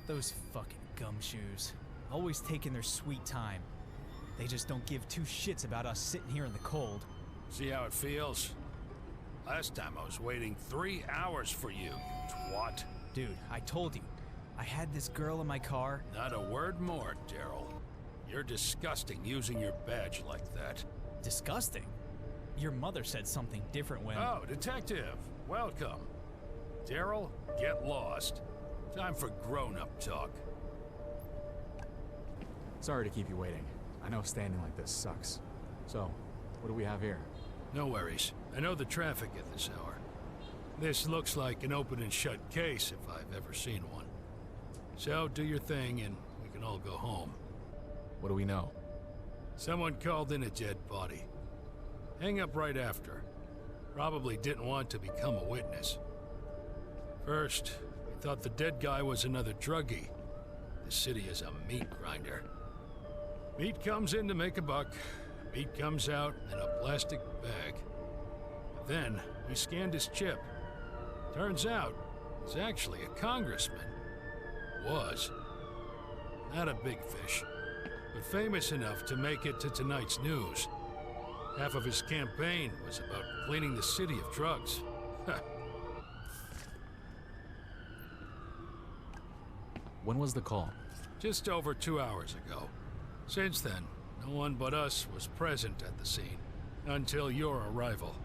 Those fucking gumshoes. Always taking their sweet time. They just don't give two shits about us sitting here in the cold. See how it feels? Last time I was waiting 3 hours for you, twat. Dude, I told you. I had this girl in my car. Not a word more, Daryl. You're disgusting using your badge like that. Disgusting? Your mother said something different when... Oh, detective. Welcome. Daryl, get lost. Time for grown-up talk. Sorry to keep you waiting. I know standing like this sucks. So, what do we have here? No worries. I know the traffic at this hour. This looks like an open and shut case if I've ever seen one. So do your thing and we can all go home. What do we know? Someone called in a dead body. Hang up right after. Probably didn't want to become a witness. First, we thought the dead guy was another druggie. The city is a meat grinder. Meat comes in to make a buck. Meat comes out in a plastic bag. But then, we scanned his chip. Turns out, he's actually a congressman. Was. Not a big fish, but famous enough to make it to tonight's news. Half of his campaign was about cleaning the city of drugs. When was the call? Just over 2 hours ago. Since then, no one but us was present at the scene, until your arrival.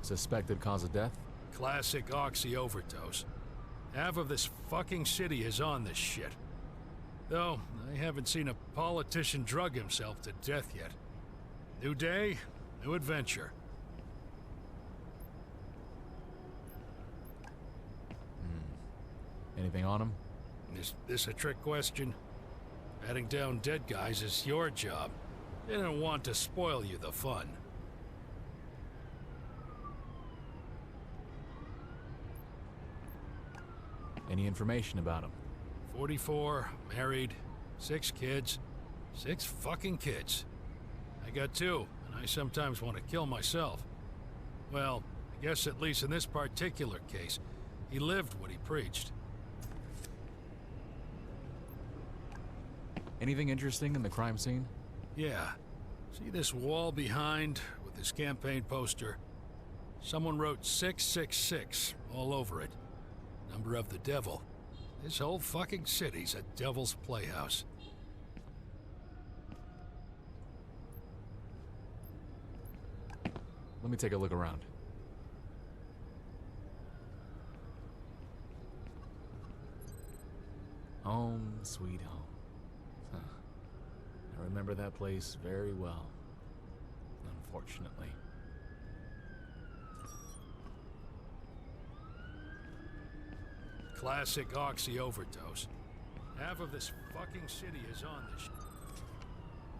Suspected cause of death? Classic oxy overdose. Half of this fucking city is on this shit. Though, I haven't seen a politician drug himself to death yet. New day, new adventure. Anything on him? Is this a trick question? Patting down dead guys is your job. Didn't want to spoil you the fun. Any information about him? 44, married, 6 kids. 6 fucking kids. I got 2, and I sometimes want to kill myself. Well, I guess at least in this particular case, he lived what he preached. Anything interesting in the crime scene? Yeah. See this wall behind with his campaign poster? Someone wrote 666 all over it. Number of the devil. This whole fucking city's a devil's playhouse. Let me take a look around. Home, sweet home. Huh. I remember that place very well, unfortunately. Classic oxy overdose. Half of this fucking city is on this shit.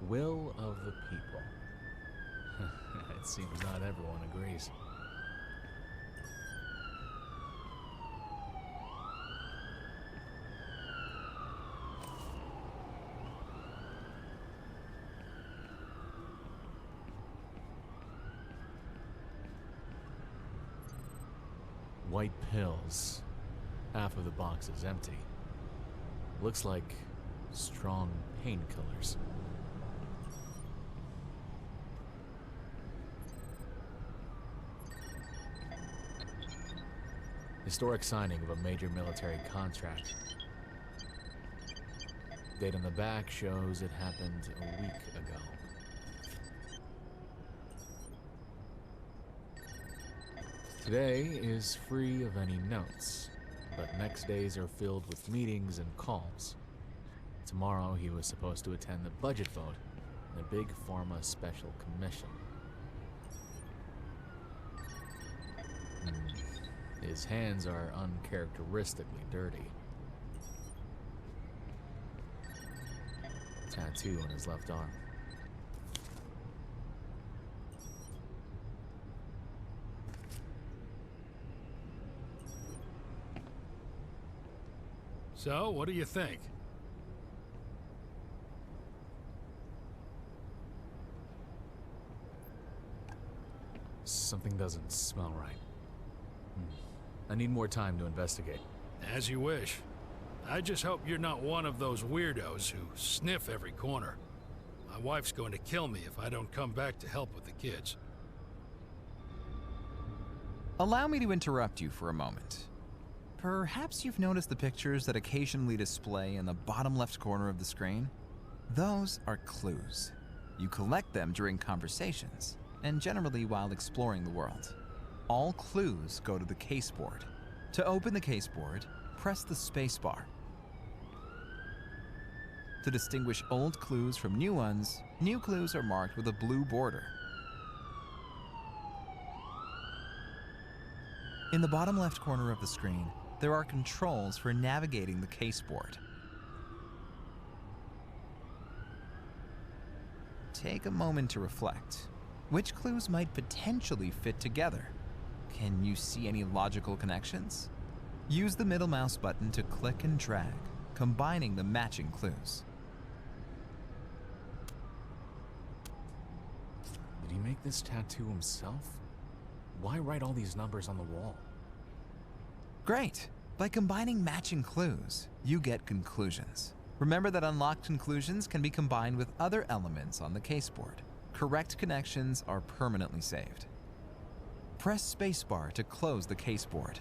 Will of the people. It seems not everyone agrees. White pills. Half of the box is empty. Looks like strong painkillers. Historic signing of a major military contract. Date on the back shows it happened a week ago. Today is free of any notes, but next days are filled with meetings and calls. Tomorrow he was supposed to attend the budget vote in a big pharma special commission. His hands are uncharacteristically dirty. Tattoo on his left arm. So, what do you think? Something doesn't smell right. I need more time to investigate. As you wish. I just hope you're not one of those weirdos who sniff every corner. My wife's going to kill me if I don't come back to help with the kids. Allow me to interrupt you for a moment. Perhaps you've noticed the pictures that occasionally display in the bottom left corner of the screen? Those are clues. You collect them during conversations, and generally while exploring the world. All clues go to the caseboard. To open the caseboard, press the spacebar. To distinguish old clues from new ones, new clues are marked with a blue border. In the bottom left corner of the screen, there are controls for navigating the caseboard. Take a moment to reflect. Which clues might potentially fit together? Can you see any logical connections? Use the middle mouse button to click and drag, combining the matching clues. Did he make this tattoo himself? Why write all these numbers on the wall? Great! By combining matching clues, you get conclusions. Remember that unlocked conclusions can be combined with other elements on the caseboard. Correct connections are permanently saved. Press spacebar to close the caseboard.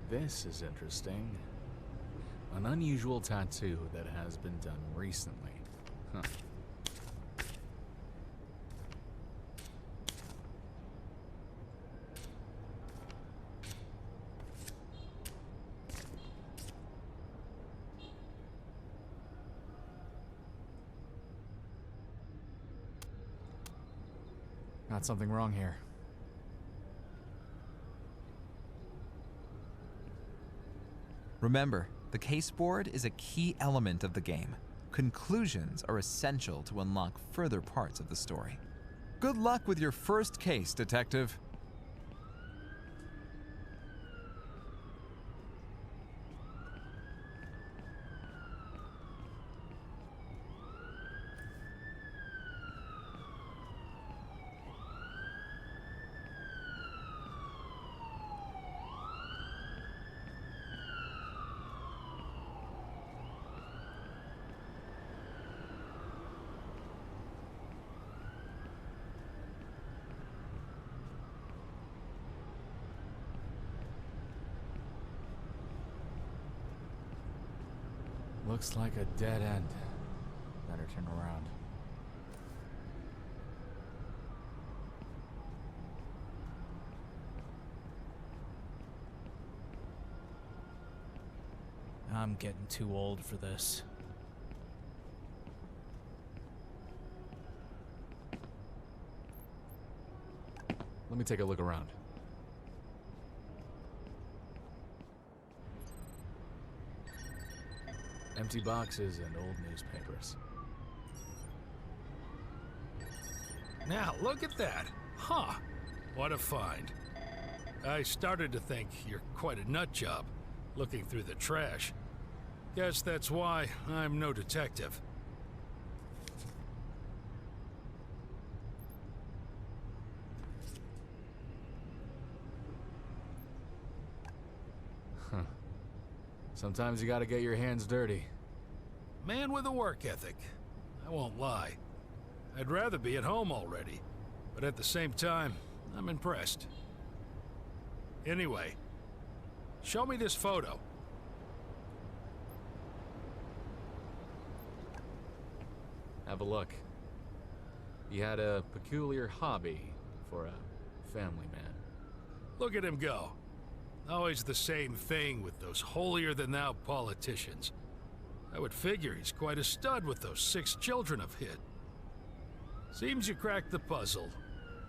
This is interesting. An unusual tattoo that has been done recently. Huh. Got something wrong here. Remember, the caseboard is a key element of the game. Conclusions are essential to unlock further parts of the story. Good luck with your first case, Detective. Looks like a dead end. Better turn around. I'm getting too old for this. Let me take a look around. Empty boxes and old newspapers. Now, look at that. Huh. What a find. I started to think you're quite a nut job, looking through the trash. Guess that's why I'm no detective. Sometimes you gotta get your hands dirty. Man with a work ethic. I won't lie. I'd rather be at home already, but at the same time, I'm impressed. Anyway, show me this photo. Have a look. He had a peculiar hobby for a family man. Look at him go. Always the same thing with those holier-than-thou politicians. I would figure he's quite a stud with those 6 children of his. Seems you cracked the puzzle.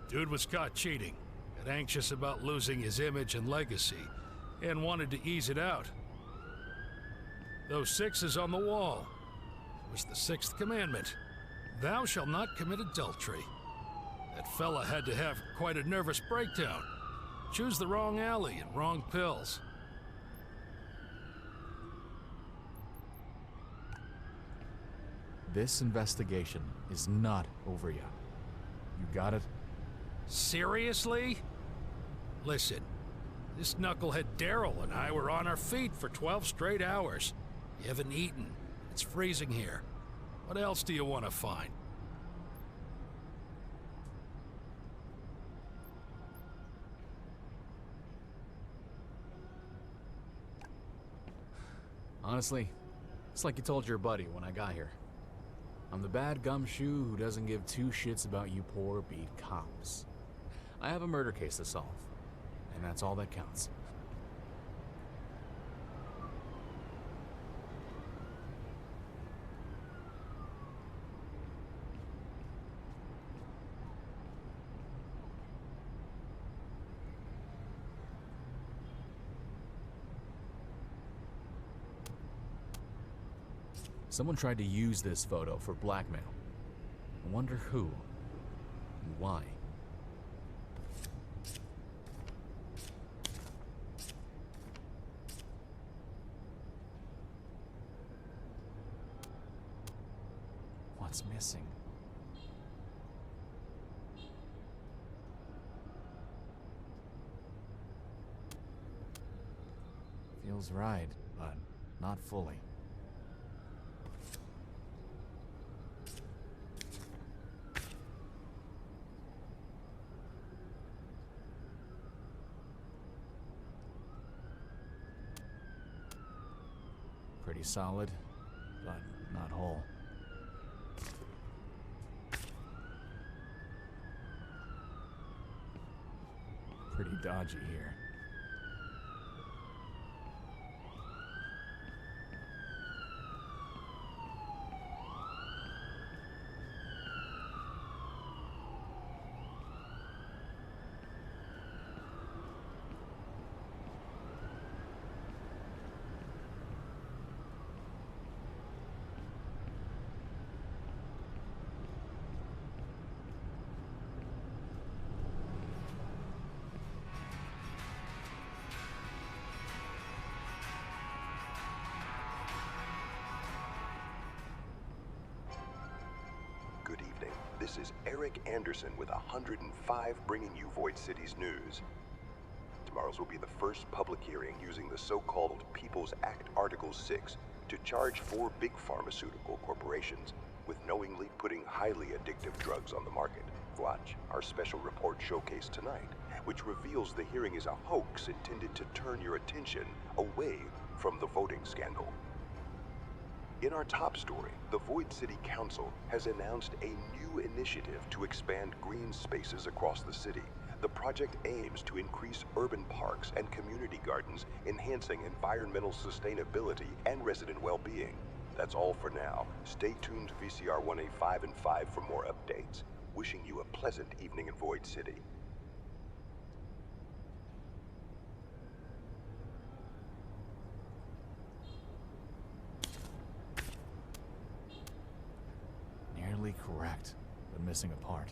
Dude was caught cheating, got anxious about losing his image and legacy, and wanted to ease it out. Those 6s on the wall. It was the 6th commandment. Thou shalt not commit adultery. That fella had to have quite a nervous breakdown. Choose the wrong alley and wrong pills. This investigation is not over yet. You got it? Seriously? Listen, this knucklehead Daryl and I were on our feet for 12 straight hours. You haven't eaten. It's freezing here. What else do you want to find? Honestly, it's like you told your buddy when I got here. I'm the bad gumshoe who doesn't give two shits about you poor beat cops. I have a murder case to solve, and that's all that counts. Someone tried to use this photo for blackmail. I wonder who and why. What's missing? Feels right, but not fully. Pretty solid, but not whole. Pretty dodgy here. Good evening. This is Eric Anderson with 105 bringing you Void City's news. Tomorrow's will be the first public hearing using the so-called People's Act Article 6 to charge 4 big pharmaceutical corporations with knowingly putting highly addictive drugs on the market. Watch our special report showcase tonight, which reveals the hearing is a hoax intended to turn your attention away from the voting scandal. In our top story, the Void City Council has announced a new initiative to expand green spaces across the city. The project aims to increase urban parks and community gardens, enhancing environmental sustainability and resident well-being. That's all for now. Stay tuned to VCR 185 and 5 for more updates. Wishing you a pleasant evening in Void City. Nearly correct, but missing a part.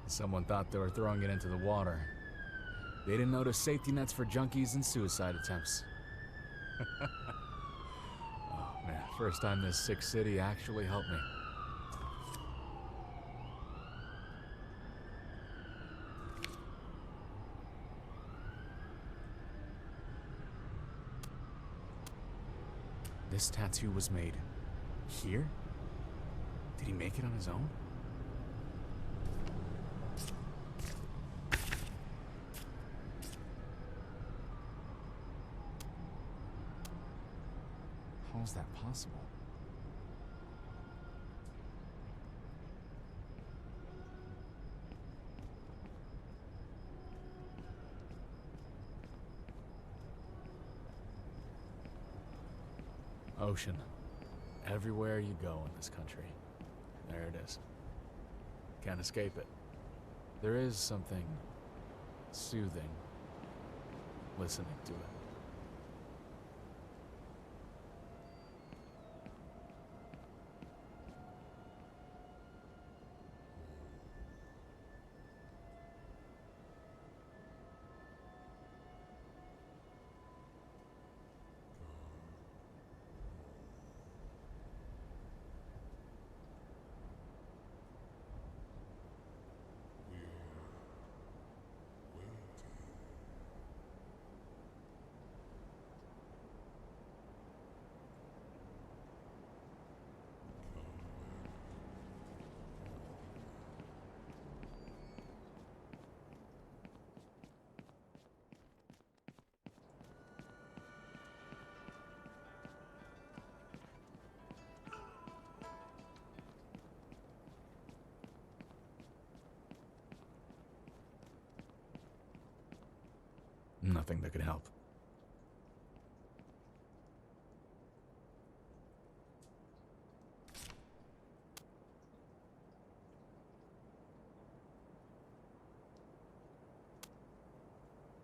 Someone thought they were throwing it into the water. They didn't notice safety nets for junkies and suicide attempts. Oh man, first time this sick city actually helped me. This tattoo was made here? Did he make it on his own? How is that possible? Ocean. Everywhere you go in this country, there it is. Can't escape it. There is something soothing listening to it. Nothing that could help.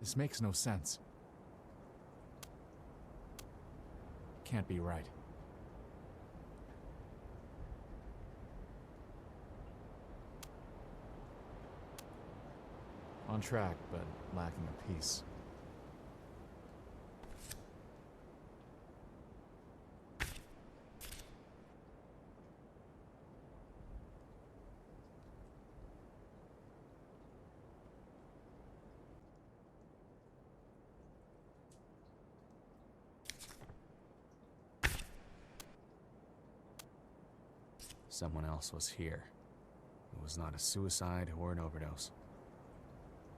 This makes no sense. Can't be right. On track, but lacking a piece. Someone else was here. It was not a suicide or an overdose.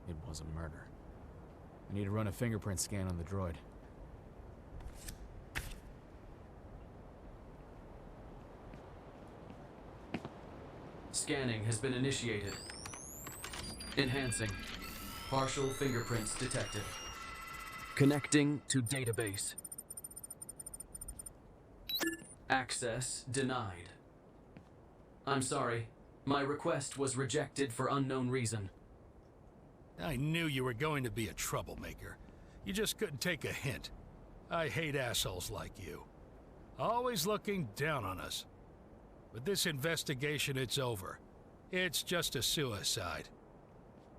It was a murder. I need to run a fingerprint scan on the droid. Scanning has been initiated. Enhancing. Partial fingerprints detected. Connecting to database. Access denied. I'm sorry. My request was rejected for unknown reason. I knew you were going to be a troublemaker. You just couldn't take a hint. I hate assholes like you. Always looking down on us. With this investigation, it's over. It's just a suicide.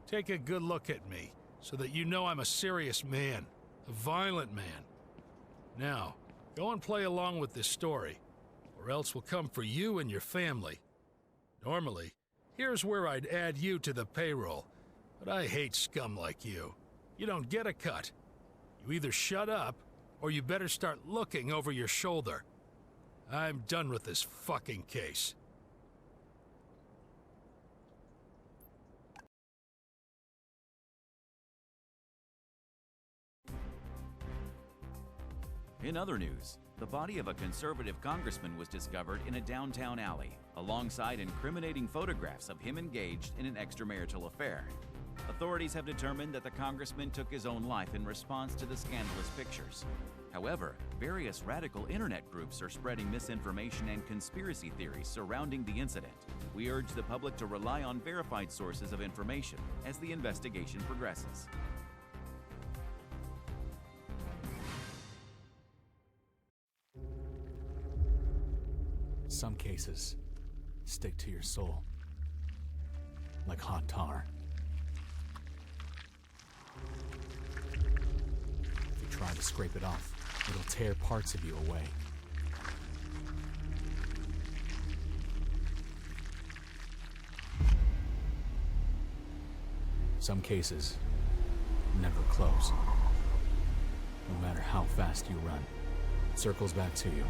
Take a good look at me, so that you know I'm a serious man. A violent man. Now, go and play along with this story, or else we'll come for you and your family. Normally, here's where I'd add you to the payroll, but I hate scum like you. You don't get a cut. You either shut up, or you better start looking over your shoulder. I'm done with this fucking case. In other news, the body of a conservative congressman was discovered in a downtown alley, alongside incriminating photographs of him engaged in an extramarital affair. Authorities have determined that the congressman took his own life in response to the scandalous pictures. However, various radical internet groups are spreading misinformation and conspiracy theories surrounding the incident. We urge the public to rely on verified sources of information as the investigation progresses. Some cases stick to your soul, like hot tar. If you try to scrape it off, it'll tear parts of you away. Some cases never close. No matter how fast you run, it circles back to you.